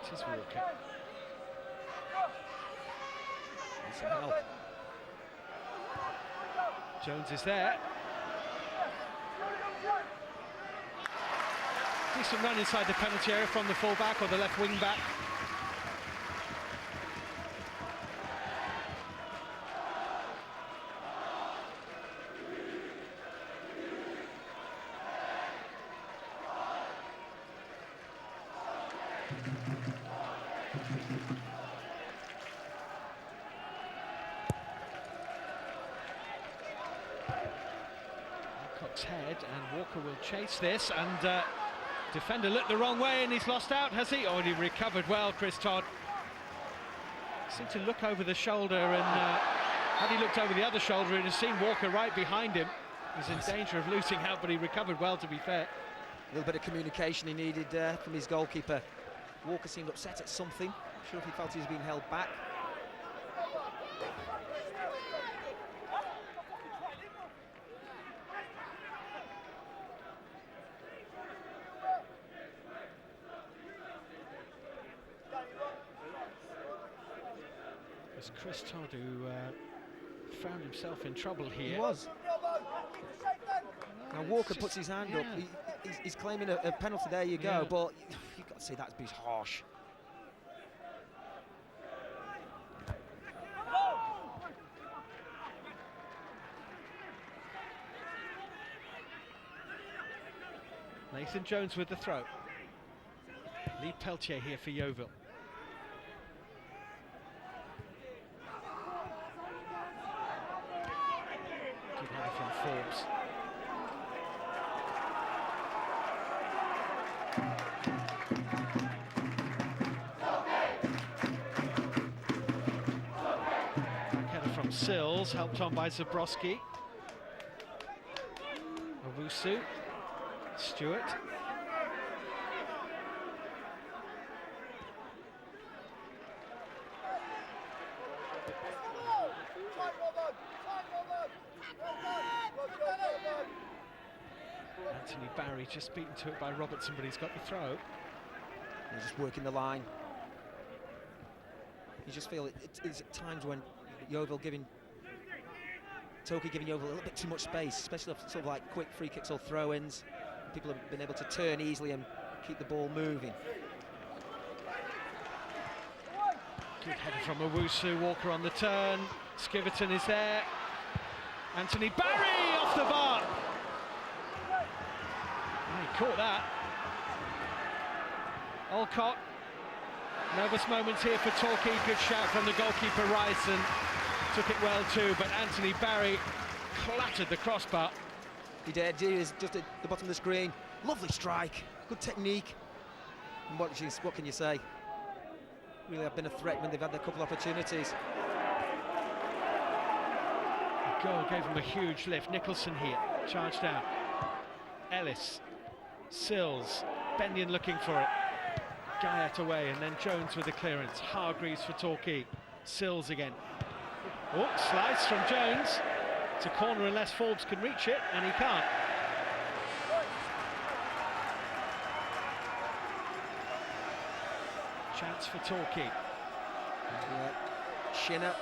It is Walker. Needs some help. Jones is there. Decent run inside the penalty area from the full-back or the left wing-back. Alcott's head, and Walker will chase this, and defender looked the wrong way and he's lost out, has he? Oh, and he recovered well, Chris Todd. Seemed to look over the shoulder, and had he looked over the other shoulder and has seen Walker right behind him, he's in danger of losing out, but he recovered well, to be fair. A little bit of communication he needed from his goalkeeper. Walker seemed upset at something. Not sure if he felt he was being held back. It was Chris Todd who found himself in trouble here. He was. Now Walker puts his hand up. He's claiming a penalty. There you go. But you've got to say that's a bit harsh. Nathan Jones with the throw. Lee Peltier here for Yeovil. Good header from Forbes. Header from Sills, helped on by Zabrowski. Owusu. Stewart. Anthony Barry just beaten to it by Robertson, but he's got the throw. He's just working the line. You just feel it's at times when Yeovil Torquay giving Yeovil a little bit too much space, especially sort of like quick free kicks or throw-ins. People have been able to turn easily and keep the ball moving. Good header from Owusu. Walker on the turn. Skiverton is there. Anthony Barry off the bar. Oh, he caught that. Alcott. Nervous moments here for Torquay. Good shout from the goalkeeper Ryson. Took it well too, but Anthony Barry clattered the crossbar. He did. He was just at the bottom of the screen. Lovely strike. Good technique. And what can you say? Really have been a threat when they've had their couple of opportunities. The goal gave him a huge lift. Nicholson here, charged out. Ellis, Sills, Benyon looking for it. Guyat away, and then Jones with the clearance. Hargreaves for Torquay. Sills again. Oh, slice from Jones. It's a corner unless Forbes can reach it, and he can't. Chance for Torquay. Shinner.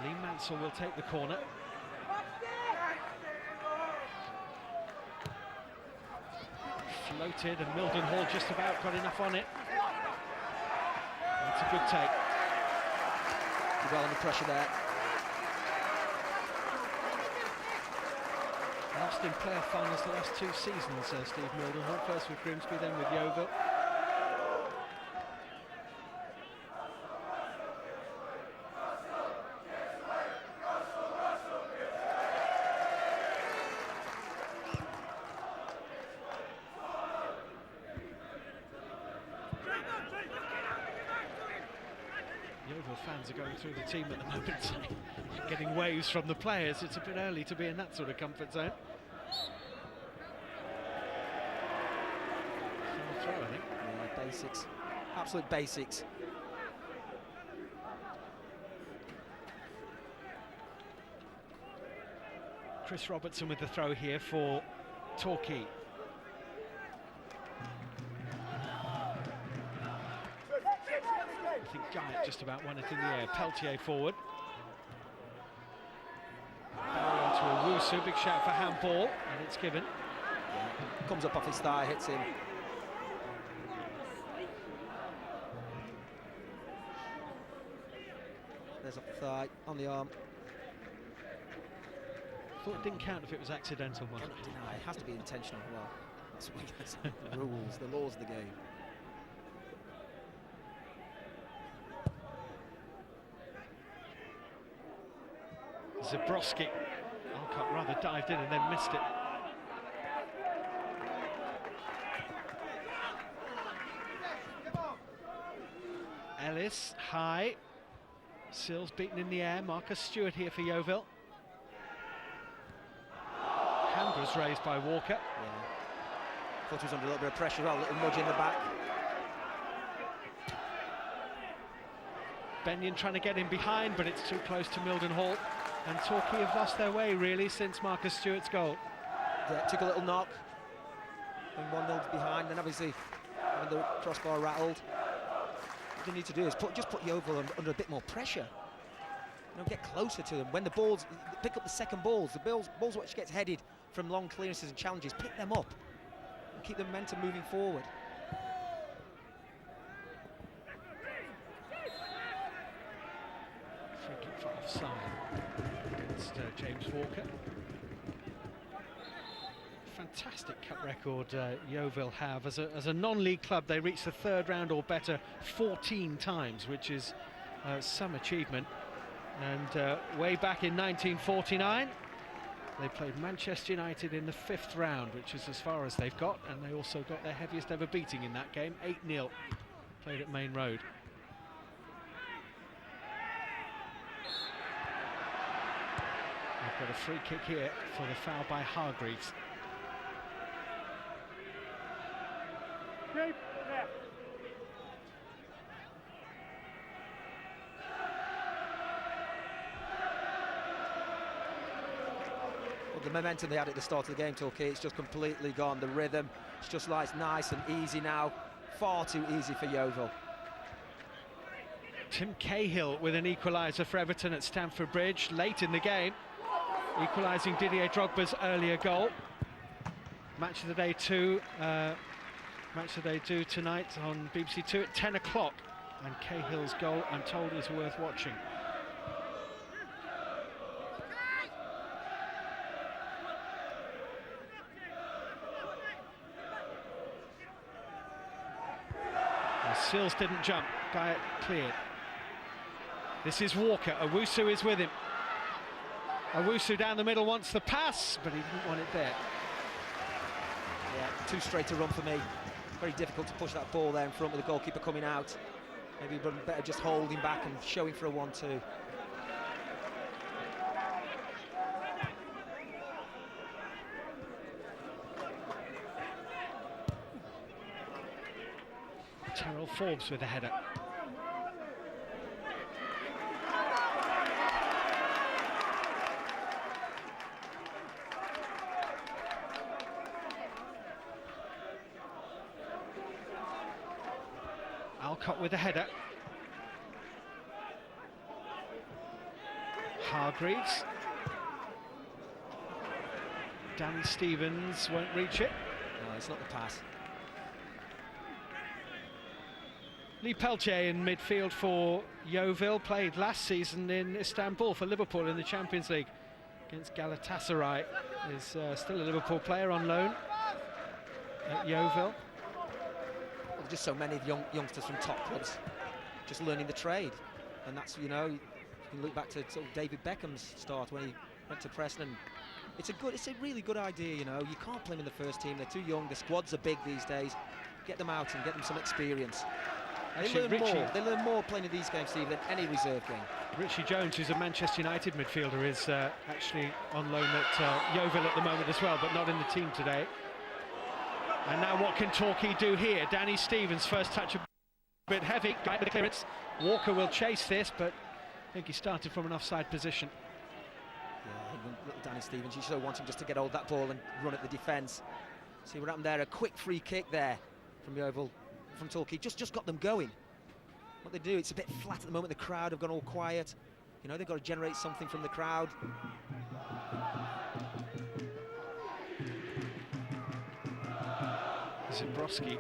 Lee Mansell will take the corner. Floated, and Mildenhall just about got enough on it. That's a good take. Well under pressure there. Lost in playoff finals the last 2 seasons, Steve Mildenhall. First with Grimsby, then with Yeovil. Yeovil fans are going through the team at the moment, getting waves from the players. It's a bit early to be in that sort of comfort zone. Final throw, I think. Yeah, basics. Absolute basics. Chris Robertson with the throw here for Torquay. I think Guyatt just about won it in the air. Peltier forward. Barry onto Owusu, big shout for handball, and it's given. Yeah. Comes up off his thigh, hits him. There's off the thigh, on the arm. Thought it didn't count if it was accidental, Mark. Cannot deny, it has to be intentional. Well, that's the rules, the laws of the game. Zabrowski, Alcott rather dived in and then missed it. Ellis, high. Sills beaten in the air. Marcus Stewart here for Yeovil. Hand was raised by Walker. Yeah. Thought he was under a little bit of pressure, a little nudge in the back. Benyon trying to get in behind, but it's too close to Mildenhall. And Torquay have lost their way, really, since Marcus Stewart's goal. Yeah, took a little knock. And 1-0 behind, and obviously having the crossbar rattled. What you need to do is just put Yeovil under a bit more pressure. You know, get closer to them. When the balls, pick up the second balls, the balls which gets headed from long clearances and challenges, pick them up. And keep the momentum moving forward. Free kick for offside against James Walker. Fantastic cup record Yeovil have. As a non-league club, they reached the third round or better 14 times, which is some achievement. And way back in 1949, they played Manchester United in the 5th round, which is as far as they've got, and they also got their heaviest ever beating in that game, 8-0, played at Main Road. They've got a free kick here for the foul by Hargreaves. Well, the momentum they had at the start of the game, Torquay, it's just completely gone. The rhythm, it's just like it's nice and easy now. Far too easy for Yeovil. Tim Cahill with an equaliser for Everton at Stamford Bridge late in the game, equalising Didier Drogba's earlier goal. Match of the Day 2, Match of the Day 2 tonight on BBC 2 at 10 o'clock, and Cahill's goal, I'm told, is worth watching. And Sills didn't jump, Guyatt cleared. This is Walker, Owusu is with him. Owusu down the middle wants the pass, but he didn't want it there. Yeah, too straight a run for me. Very difficult to push that ball there in front with the goalkeeper coming out. Maybe better just holding back and showing for a 1-2. Terrell Forbes with a header. Alcott with a header. Hargreaves. Danny Stevens won't reach it. No, it's not the pass. Lee Peltier in midfield for Yeovil, played last season in Istanbul for Liverpool in the Champions League against Galatasaray. Is still a Liverpool player on loan at Yeovil. Well, just so many youngsters from top clubs just learning the trade, and that's, you know, you can look back to sort of David Beckham's start when he went to Preston. It's a really good idea, you know. You can't play them in the first team, they're too young, the squads are big these days. Get them out and get them some experience. They learn more playing in these games, Steve, than any reserve game. Richie Jones, who's a Manchester United midfielder, is actually on loan at Yeovil at the moment as well, but not in the team today. And now what can Torquay do here? Danny Stevens, first touch a bit heavy, got the clearance. Walker will chase this, but I think he started from an offside position. Yeah, little Danny Stevens, he's so wanting just to get hold of that ball and run at the defence. See what happened there, a quick free kick there from Yeovil, from Torquay, just got them going. What they do, it's a bit flat at the moment, the crowd have gone all quiet. You know, they've got to generate something from the crowd. Zimbrowski,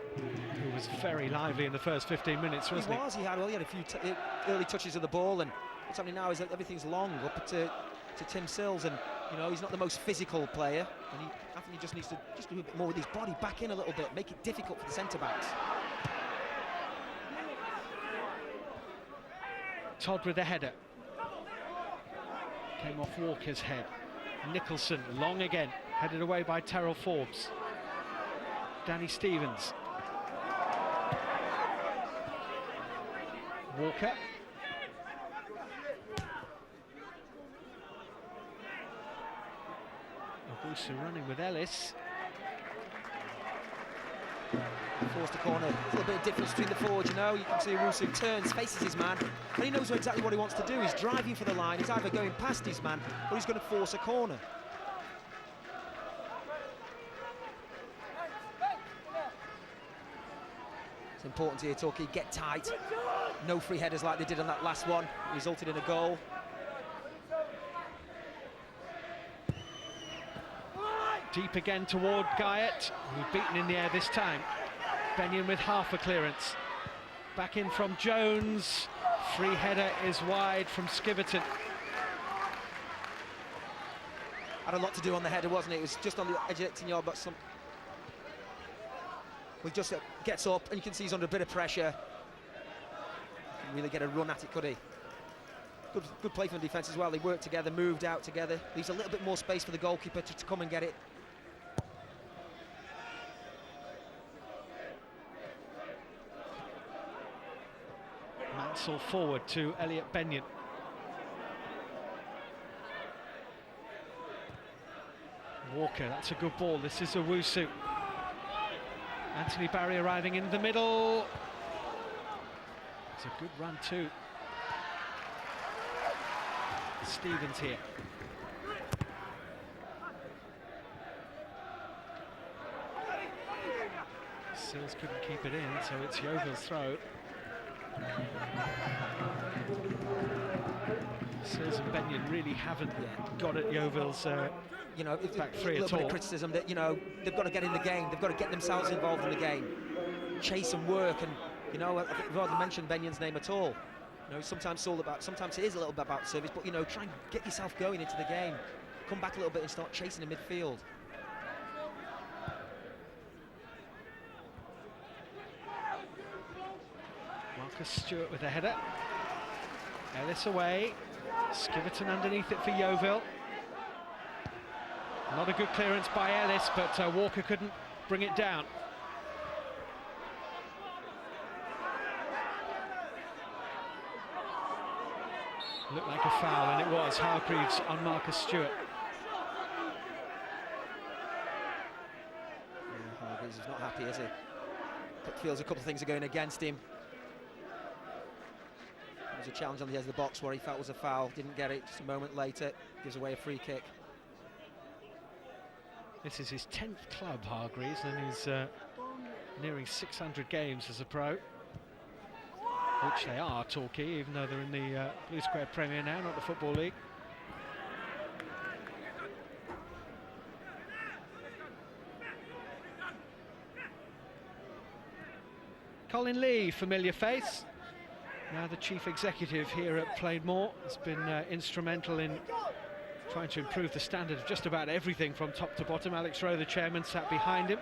who was very lively in the first 15 minutes, wasn't he? He had a few early touches of the ball, and what's happening now is that everything's long up to Tim Sills, and you know, he's not the most physical player, and I think he just needs to do a bit more with his body, back in a little bit, make it difficult for the centre-backs. Todd with the header. Came off Walker's head. Nicholson, long again, headed away by Terrell Forbes. Danny Stevens. Walker. Owusu running with Ellis. Forced a corner, a little bit of difference between the forwards, you know. You can see Owusu turns, faces his man, and he knows exactly what he wants to do. He's driving for the line, he's either going past his man, or he's going to force a corner. It's important here, Torquay get tight. No free headers like they did on that last one, resulted in a goal. Deep again toward Guyett, who's beaten in the air this time. Benyon with half a clearance. Back in from Jones. Free header is wide from Skiverton. Had a lot to do on the header, wasn't it? It was just on the edge of 18-yard, but some... Well, just gets up, and you can see he's under a bit of pressure. Couldn't really get a run at it, could he? Good play from the defence as well. They worked together, moved out together. Leaves a little bit more space for the goalkeeper to come and get it. Mansell forward to Elliot Benyon. Walker, that's a good ball. This is Owusu. Anthony Barry arriving in the middle. It's a good run too. Stevens here. Sills couldn't keep it in, so it's Yeovil's throw. Sills and Benyon really haven't got at Yeovil's back three at all. A little bit of criticism that, you know, they've got to get in the game, they've got to get themselves involved in the game, chase and work, and you know, I think we've hardly mentioned Benyon's name at all. You know, sometimes it is a little bit about service, but you know, try and get yourself going into the game, come back a little bit and start chasing in midfield. Marcus Stewart with a header. Ellis away. Skiverton underneath it for Yeovil. Not a good clearance by Ellis, but Walker couldn't bring it down. Looked like a foul, and it was. Hargreaves on Marcus Stewart. Yeah, Hargreaves is not happy, is he? Feels a couple of things are going against him. There was a challenge on the edge of the box where he felt was a foul, didn't get it. Just a moment later, gives away a free kick. This is his 10th club, Hargreaves, and he's nearing 600 games as a pro. Which they are, Torquay, even though they're in the Blue Square Premier now, not the Football League. Colin Lee, familiar face. Now the chief executive here at Plaidmore, has been instrumental in trying to improve the standard of just about everything from top to bottom. Alex Rowe, the chairman, sat behind him.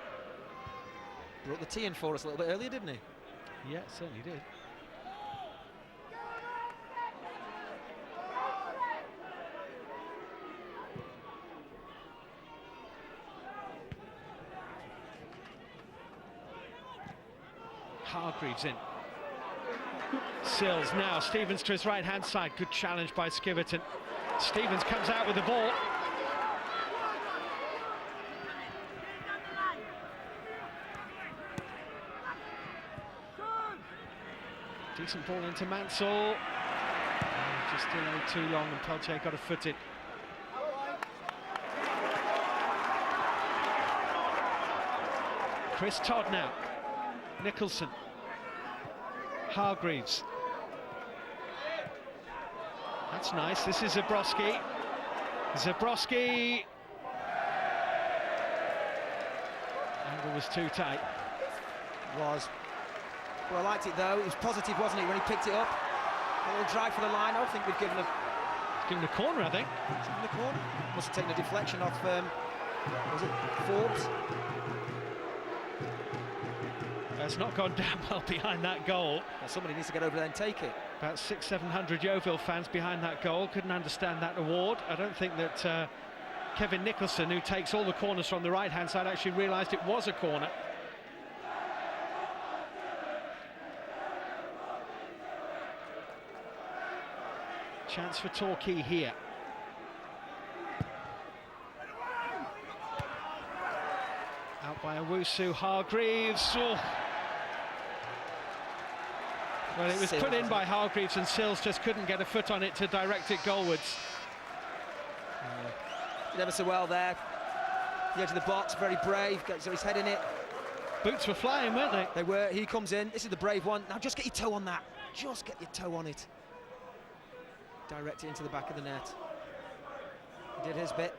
Brought the tea in for us a little bit earlier, didn't he? Yeah, certainly did. Hargreaves in. Sills now, Stevens to his right-hand side. Good challenge by Skiverton. Stevens comes out with the ball. Decent ball into Mansell. Just delayed too long and Peltier got a foot in. Chris Todd now. Nicholson. Hargreaves. That's nice. This is Zabrowski. Zabrowski. Angle was too tight. Was. Well, I liked it though. It was positive, wasn't it, when he picked it up? A little drive for the line. I don't think we've given a... Given a corner, I think. Given a corner. Must have taken a deflection off, was it Forbes? That's not gone down well behind that goal. Well, somebody needs to get over there and take it. About 600-700 Yeovil fans behind that goal. Couldn't understand that award. I don't think that Kevin Nicholson, who takes all the corners from the right-hand side, actually realised it was a corner. Chance for Torquay here. Out by Owusu, Hargreaves. Oh. Well, it was put in by Hargreaves and Sills just couldn't get a foot on it to direct it goalwards. Did ever so well there. The edge of the box, very brave, got his head in it. Boots were flying, weren't they? They were. He comes in. This is the brave one. Now just get your toe on that. Just get your toe on it. Direct it into the back of the net. He did his bit.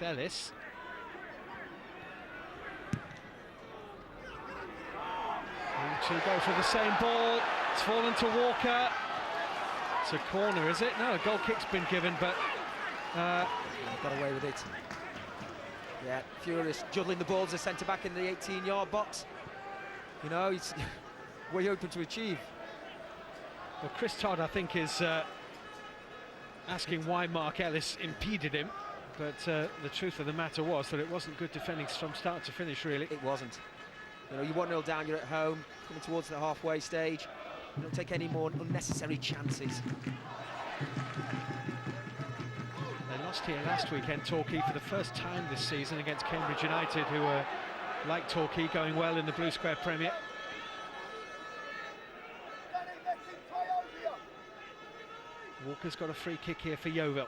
There's Ellis. To go for the same ball. It's fallen to Walker. It's a corner, is it? No, a goal kick's been given, but got away with it. Yeah, furious, juggling the ball as a centre-back in the 18-yard box. You know, he's way open to achieve. Well, Chris Todd, I think, is asking why Mark Ellis impeded him, but the truth of the matter was that it wasn't good defending from start to finish, really. It wasn't. You know, you 1-0 down, you're at home, coming towards the halfway stage. You don't take any more unnecessary chances. They lost here last weekend, Torquay, for the first time this season against Cambridge United, who are, like Torquay, going well in the Blue Square Premier. Walker's got a free kick here for Yeovil.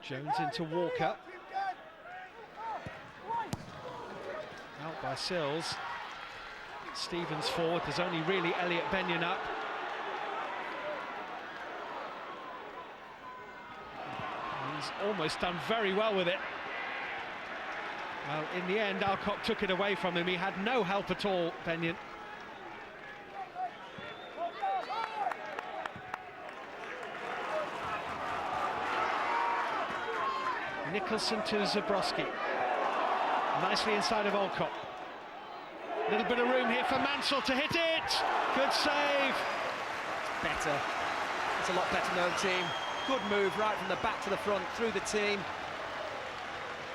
Jones into Walker. Out by Sills. Stevens forward. There's only really Elliot Benyon up. He's almost done very well with it. Well, in the end, Alcock took it away from him. He had no help at all, Benyon. Nicholson to Zabrowski. Nicely inside of Alcock. Little bit of room here for Mansell to hit it. Good save. Better. It's a lot better known team. Good move right from the back to the front through the team.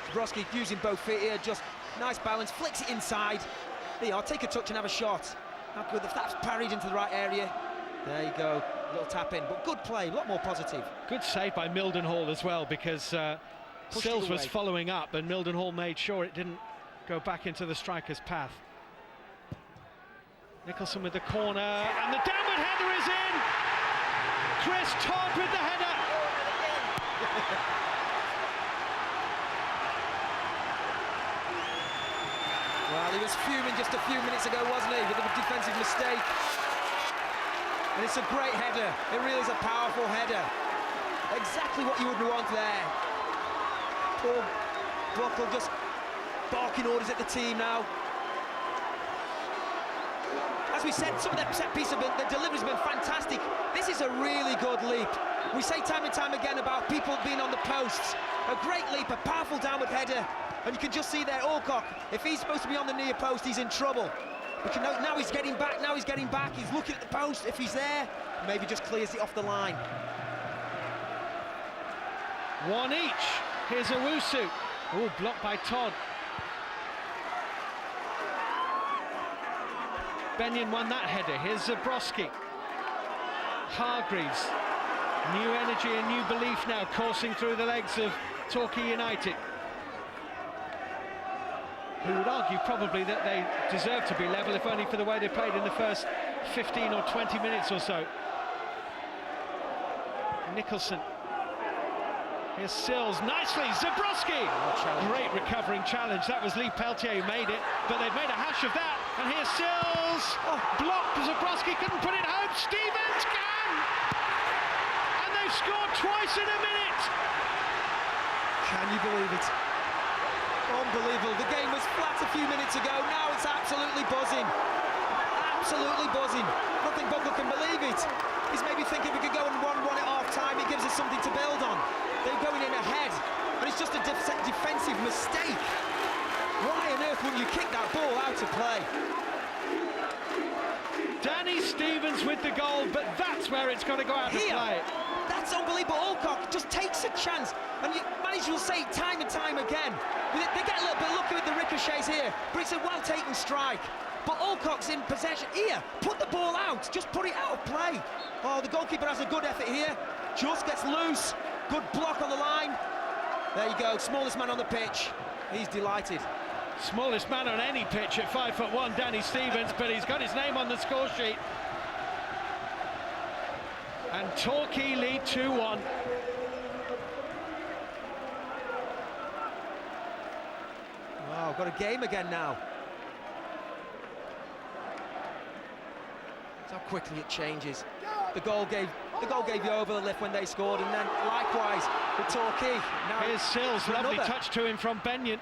Zabrowski using both feet here, just nice balance, flicks it inside. There you are, take a touch and have a shot. How good if that's parried into the right area. There you go, a little tap in, but good play, a lot more positive. Good save by Mildenhall as well, because Sills was following up and Mildenhall made sure it didn't go back into the striker's path. Nicholson with the corner, and the downward header is in! Chris Todd with the header! Well, he was fuming just a few minutes ago, wasn't he, with a defensive mistake. And it's a great header, it really is a powerful header. Exactly what you would want there. Poor Buckle just barking orders at the team now. As we said, some of their set piece, the delivery's been fantastic. This is a really good leap. We say time and time again about people being on the posts. A great leap, a powerful downward header. And you can just see there, Alcock, if he's supposed to be on the near post, he's in trouble. But you know, now he's getting back, he's looking at the post. If he's there, maybe just clears it off the line. One each. Here's Owusu. Oh, blocked by Todd. Benyon won that header. Here's Zabrowski. Hargreaves. New energy and new belief now coursing through the legs of Torquay United, who would argue probably that they deserve to be level, if only for the way they played in the first 15 or 20 minutes or so. Nicholson. Here's Sills, nicely, Zabrowski! Great recovering challenge, that was Lee Peltier who made it, but they've made a hash of that, and here's Sills! Blocked, Zabrowski couldn't put it home, Stevens can! And they've scored twice in a minute! Can you believe it? Unbelievable, the game was flat a few minutes ago, now it's absolutely buzzing. Absolutely buzzing, nothing Bungle can believe it. He's maybe thinking we could go and 1-1 at half-time, it gives us something to build on. They're going in ahead, and it's just a defensive mistake. Why on earth wouldn't you kick that ball out of play? Danny Stevens with the goal, but that's where it's got to go out of play. That's unbelievable. Alcock just takes a chance, and you manager will say it time and time again. They get a little bit lucky with the ricochets here, but it's a well-taken strike. But Alcock's in possession here. Put the ball out, just put it out of play. Oh, the goalkeeper has a good effort here, just gets loose. Good block on the line. There you go, smallest man on the pitch. He's delighted. Smallest man on any pitch at 5'1", Danny Stevens, but he's got his name on the score sheet. And Torquay lead 2-1. Wow, got a game again now. That's how quickly it changes. The goal gave Yeovil a lift when they scored, and then likewise for Torquay. Now here's Sills, lovely touch to him from Benyon.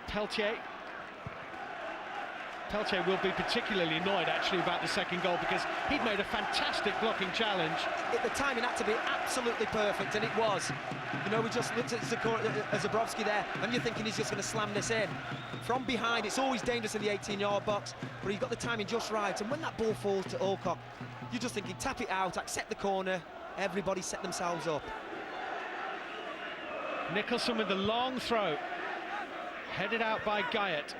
Peltier will be particularly annoyed actually about the second goal, because he'd made a fantastic blocking challenge. The timing had to be absolutely perfect, and it was. You know, we just looked at Zabrowski there, and you're thinking he's just going to slam this in. From behind, it's always dangerous in the 18-yard box, but he got the timing just right, and when that ball falls to Alcock, you're just thinking, tap it out, accept the corner, everybody set themselves up. Nicholson with the long throw, headed out by Guyot.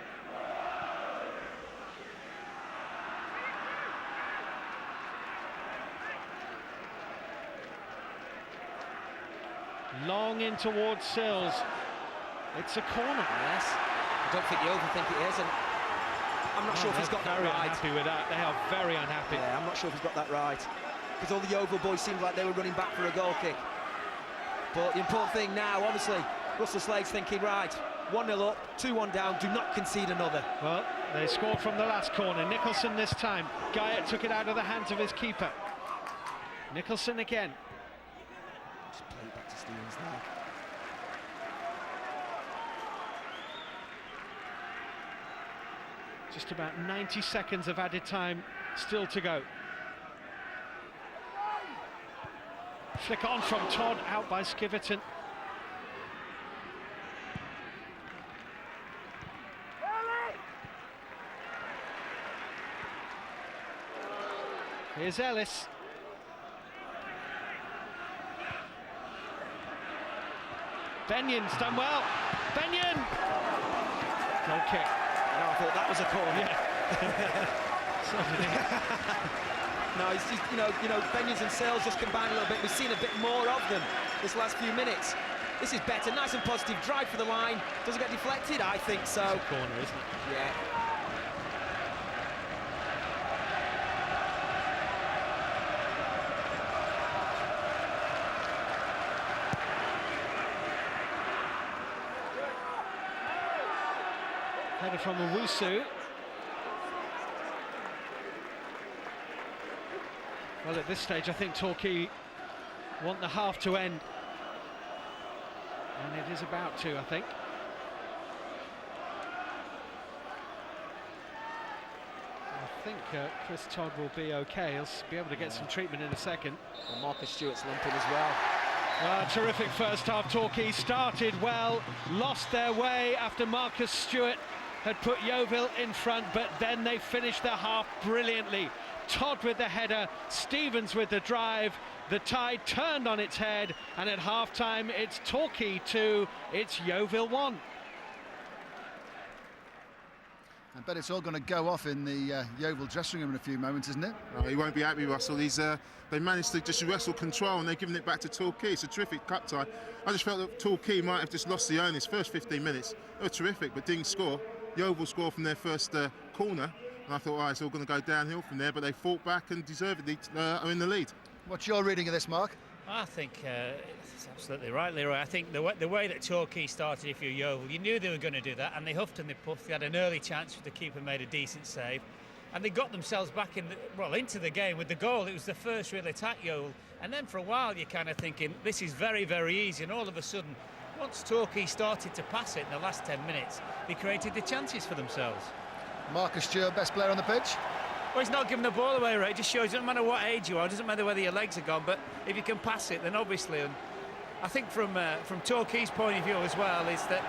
Long in towards Sills. It's a corner. Yes. I don't think Yeovil think it is, and I'm not sure if he's got that right. Very unhappy with that. They are very unhappy. Yeah, I'm not sure if he's got that right, because all the Yeovil boys seemed like they were running back for a goal kick. But the important thing now, obviously, Russell Slade's thinking, right, 1-0 up, 2-1 down, do not concede another. Well, they scored from the last corner. Nicholson this time. Guyot took it out of the hands of his keeper. Nicholson again. Just play it back to Stevens now. Just about 90 seconds of added time still to go. Flick on from Todd, out by Skiverton. Here's Ellis. Benyon's done well. Benyon! Goal kick. No, I thought that was a corner. Yeah. So did he. No, he's Benyons and Sales just combined a little bit. We've seen a bit more of them this last few minutes. This is better, nice and positive. Drive for the line. Does it get deflected? I think so. It's a corner, isn't it? Yeah. Header from Owusu. Well, at this stage, I think Torquay want the half to end. And it is about to, I think. I think Chris Todd will be okay. He'll be able to get some treatment in a second. And Marcus Stewart's limping as well. Terrific first half. Torquay started well, lost their way after Marcus Stewart had put Yeovil in front, but then they finished the half brilliantly. Todd with the header, Stevens with the drive. The tide turned on its head, and at half-time it's Torquay 2, it's Yeovil 1. I bet it's all going to go off in the Yeovil dressing room in a few moments, isn't it? Oh, he won't be happy, Russell. They managed to just wrestle control and they're giving it back to Torquay. It's a terrific cup tie. I just felt that Torquay might have just lost the owners. First 15 minutes, they were terrific, but didn't score. Yeovil scored from their first corner, and I thought, all right, it's all going to go downhill from there, but they fought back and deservedly are in the lead. What's your reading of this, Mark? I think it's absolutely right, Leroy. I think the way that Torquay started, if you're Yeovil, you knew they were going to do that, and they huffed and they puffed. They had an early chance, the keeper made a decent save, and they got themselves back into the game with the goal. It was the first real attack, Yeovil, and then for a while you're kind of thinking this is very, very easy, and all of a sudden, once Torquay started to pass it in the last 10 minutes, they created the chances for themselves. Marcus Stewart, best player on the pitch? Well, he's not giving the ball away, right? It just shows, it doesn't matter what age you are, it doesn't matter whether your legs are gone, but if you can pass it, then obviously, and I think from Torquay's point of view as well, is that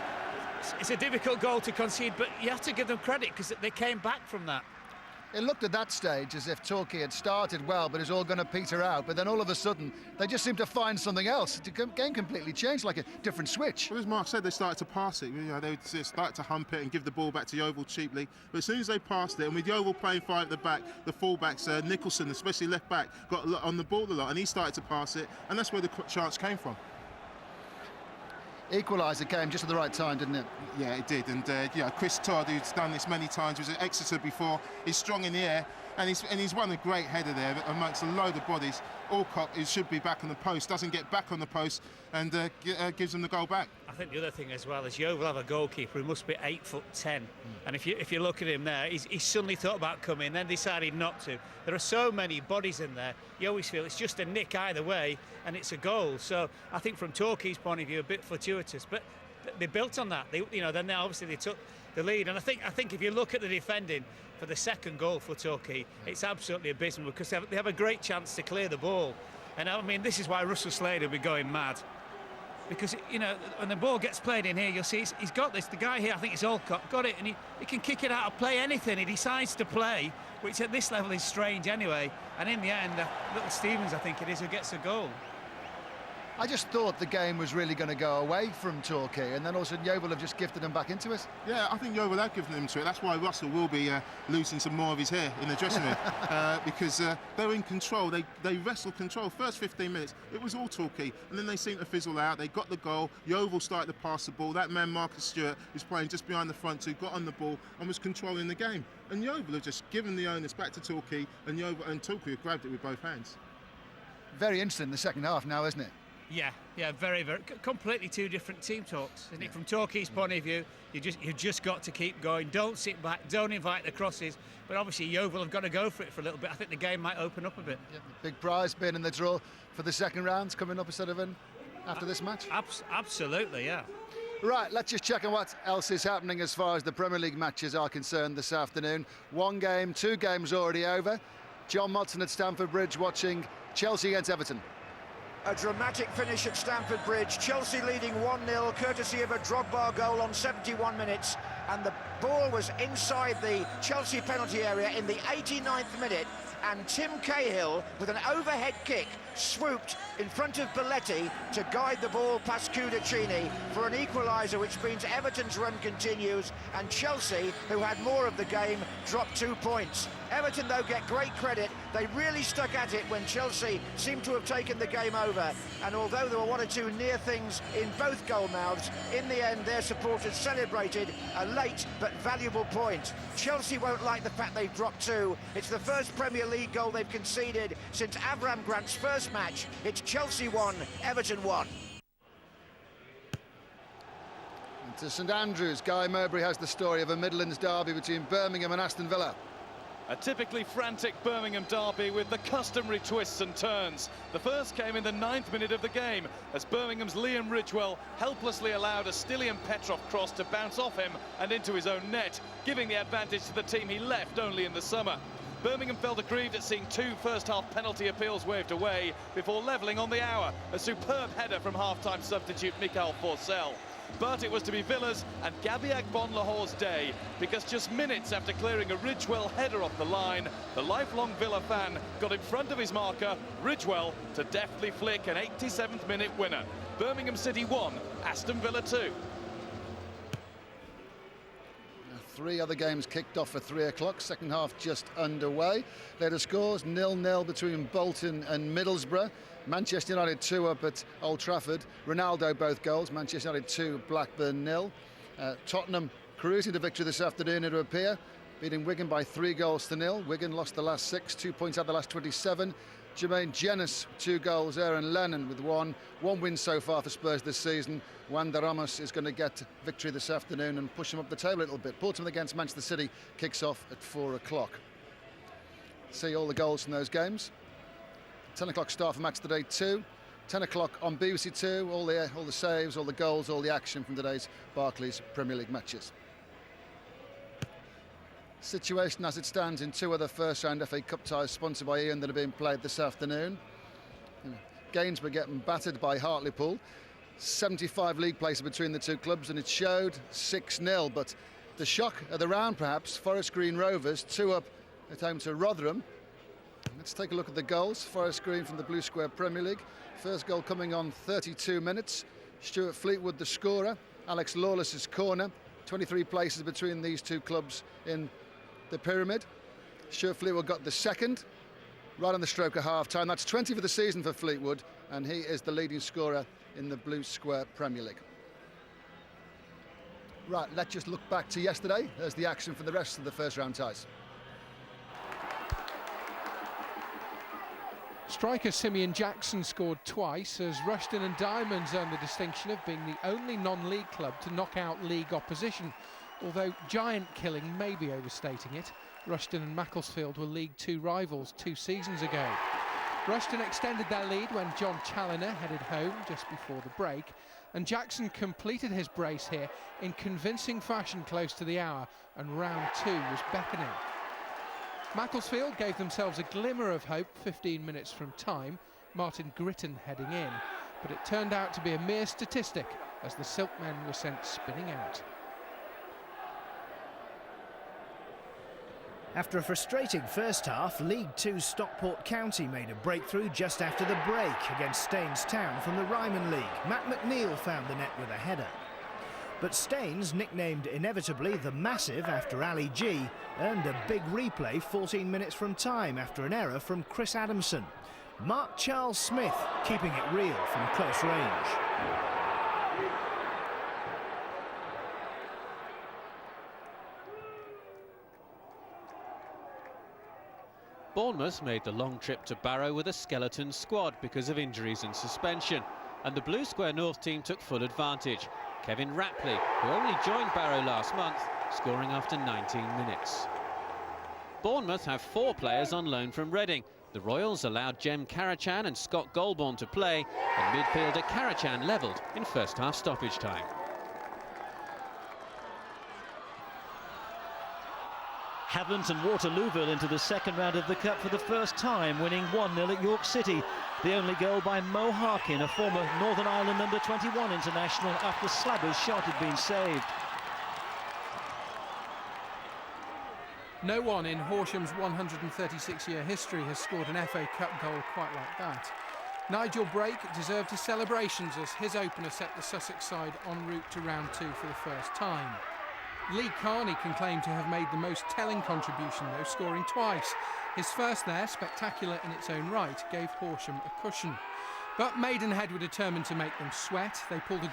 it's a difficult goal to concede, but you have to give them credit because they came back from that. It looked at that stage as if Torquay had started well, but it's all going to peter out. But then all of a sudden, they just seem to find something else. The game completely changed, like a different switch. Well, as Mark said, they started to pass it. They would start to hump it and give the ball back to Yeovil cheaply. But as soon as they passed it, and with Yeovil playing 5 at the back, the fullbacks, Nicholson, especially left back, got on the ball a lot, and he started to pass it, and that's where the chance came from. Equaliser came just at the right time, didn't it? Yeah, it did. And Chris Todd, who's done this many times, was at Exeter before. He's strong in the air, and he's won a great header there amongst a load of bodies. Alcott, who should be back on the post, doesn't get back on the post, and gives them the goal back. I think the other thing as well is Yeovil have a goalkeeper who must be 8'10", and if you look at him there, he's suddenly thought about coming, then decided not to. There are so many bodies in there. You always feel it's just a nick either way, and it's a goal. So I think from Torquay's point of view, a bit fortuitous, but they built on that. Then obviously they took the lead, and I think if you look at the defending for the second goal for Torquay, it's absolutely abysmal because they have a great chance to clear the ball, and I mean this is why Russell Slade will be going mad. Because, when the ball gets played in here, you'll see he's got this. The guy here, I think it's Alcott, got it, and he can kick it out of play, anything. He decides to play, which at this level is strange anyway. And in the end, little Stevens, I think it is, who gets a goal. I just thought the game was really going to go away from Torquay, and then all of a sudden Yeovil have just gifted them back into it. Yeah, I think Yeovil have given them to it. That's why Russell will be losing some more of his hair in the dressing room because they're in control. They wrestled control. First 15 minutes, it was all Torquay, and then they seemed to fizzle out. They got the goal. Yeovil started to pass the ball. That man, Marcus Stewart, who's playing just behind the front two, got on the ball and was controlling the game. And Yeovil have just given the onus back to Torquay, and Torquay have grabbed it with both hands. Very interesting in the second half now, isn't it? Yeah, very, very completely two different team talks, isn't it? From Torquay's point of view, you've just got to keep going. Don't sit back. Don't invite the crosses. But obviously, Yeovil have got to go for it for a little bit. I think the game might open up a bit. Yeah, big prize being in the draw for the second rounds coming up instead of after this match. Absolutely, yeah. Right, let's just check on what else is happening as far as the Premier League matches are concerned this afternoon. 1 game, 2 games already over. John Motson at Stamford Bridge watching Chelsea against Everton. A dramatic finish at Stamford Bridge. Chelsea leading 1-0, courtesy of a Drogba goal on 71 minutes. And the ball was inside the Chelsea penalty area in the 89th minute. And Tim Cahill, with an overhead kick, swooped in front of Belletti to guide the ball past Cudicini for an equaliser, which means Everton's run continues, and Chelsea, who had more of the game, dropped 2 points. Everton, though, get great credit. They really stuck at it when Chelsea seemed to have taken the game over, and although there were 1 or 2 near things in both goal mouths, in the end their supporters celebrated a late but valuable point. Chelsea won't like the fact they've dropped 2. It's the first Premier League goal they've conceded since Avram Grant's first match. It's Chelsea 1, Everton 1. And to St Andrews, Guy Mowbray has the story of a Midlands derby between Birmingham and Aston Villa. A typically frantic Birmingham derby with the customary twists and turns. The first came in the 9th minute of the game as Birmingham's Liam Ridgewell helplessly allowed a Stilian Petrov cross to bounce off him and into his own net, giving the advantage to the team he left only in the summer. Birmingham felt aggrieved at seeing 2 first-half penalty appeals waved away before levelling on the hour. A superb header from half-time substitute Mikael Forsell. But it was to be Villa's and Gabi Agbonlahore's day, because just minutes after clearing a Ridgewell header off the line, the lifelong Villa fan got in front of his marker, Ridgewell, to deftly flick an 87th minute winner. Birmingham City 1, Aston Villa 2. 3 other games kicked off at 3 o'clock. Second half just underway. Later scores 0-0 between Bolton and Middlesbrough. Manchester United 2 up at Old Trafford. Ronaldo both goals. Manchester United 2, Blackburn 0. Tottenham cruising to victory this afternoon, it would appear, beating Wigan by 3-0. Wigan lost the last 6, 2 points out of the last 27. Jermaine Jenas, 2 goals. Aaron Lennon with one win so far for Spurs this season. Wanda Ramos is going to get victory this afternoon and push him up the table a little bit. Portsmouth against Manchester City kicks off at 4 o'clock. See all the goals from those games. 10 o'clock start for match today 2. 10 o'clock on BBC 2, all the saves, all the goals, all the action from today's Barclays Premier League matches. Situation as it stands in 2 other first-round FA Cup ties sponsored by Ian that are being played this afternoon. Gainsborough getting battered by Hartlepool. 75 league places between the 2 clubs, and it showed 6-0. But the shock of the round, perhaps, Forest Green Rovers 2 up at home to Rotherham. Let's take a look at the goals. Forest Green from the Blue Square Premier League. First goal coming on 32 minutes. Stuart Fleetwood the scorer. Alex Lawless's corner. 23 places between these 2 clubs in the pyramid. Stuart Fleetwood got the second, right on the stroke of half-time. That's 20 for the season for Fleetwood, and he is the leading scorer in the Blue Square Premier League. Right, let's just look back to yesterday. There's the action for the rest of the first-round ties. Striker Simeon Jackson scored twice as Rushden and Diamonds earned the distinction of being the only non-league club to knock out league opposition. Although giant killing may be overstating it, Rushden and Macclesfield were League 2 rivals 2 seasons ago. Rushden extended their lead when John Challoner headed home just before the break, and Jackson completed his brace here in convincing fashion close to the hour, and round 2 was beckoning. Macclesfield gave themselves a glimmer of hope 15 minutes from time, Martin Gritton heading in, but it turned out to be a mere statistic as the Silkmen were sent spinning out. After a frustrating first half, League 2 Stockport County made a breakthrough just after the break against Staines Town from the Ryman League. Matt McNeil found the net with a header. But Staines, nicknamed inevitably the Massive after Ali G, earned a big replay 14 minutes from time after an error from Chris Adamson. Mark Charles Smith keeping it real from close range. Bournemouth made the long trip to Barrow with a skeleton squad because of injuries and suspension, and the Blue Square North team took full advantage. Kevin Rapley, who only joined Barrow last month, scoring after 19 minutes. Bournemouth have 4 players on loan from Reading. The Royals allowed Jem Karachan and Scott Golborn to play, and midfielder Karachan levelled in first half stoppage time. Havant and Waterlooville into the second round of the Cup for the first time, winning 1-0 at York City. The only goal by Mo Harkin, a former Northern Ireland under-21 international, after Slabber's shot had been saved. No one in Horsham's 136-year history has scored an FA Cup goal quite like that. Nigel Brake deserved his celebrations as his opener set the Sussex side en route to round 2 for the first time. Lee Carney can claim to have made the most telling contribution though, scoring twice. His first there, spectacular in its own right, gave Horsham a cushion. But Maidenhead were determined to make them sweat. They pulled a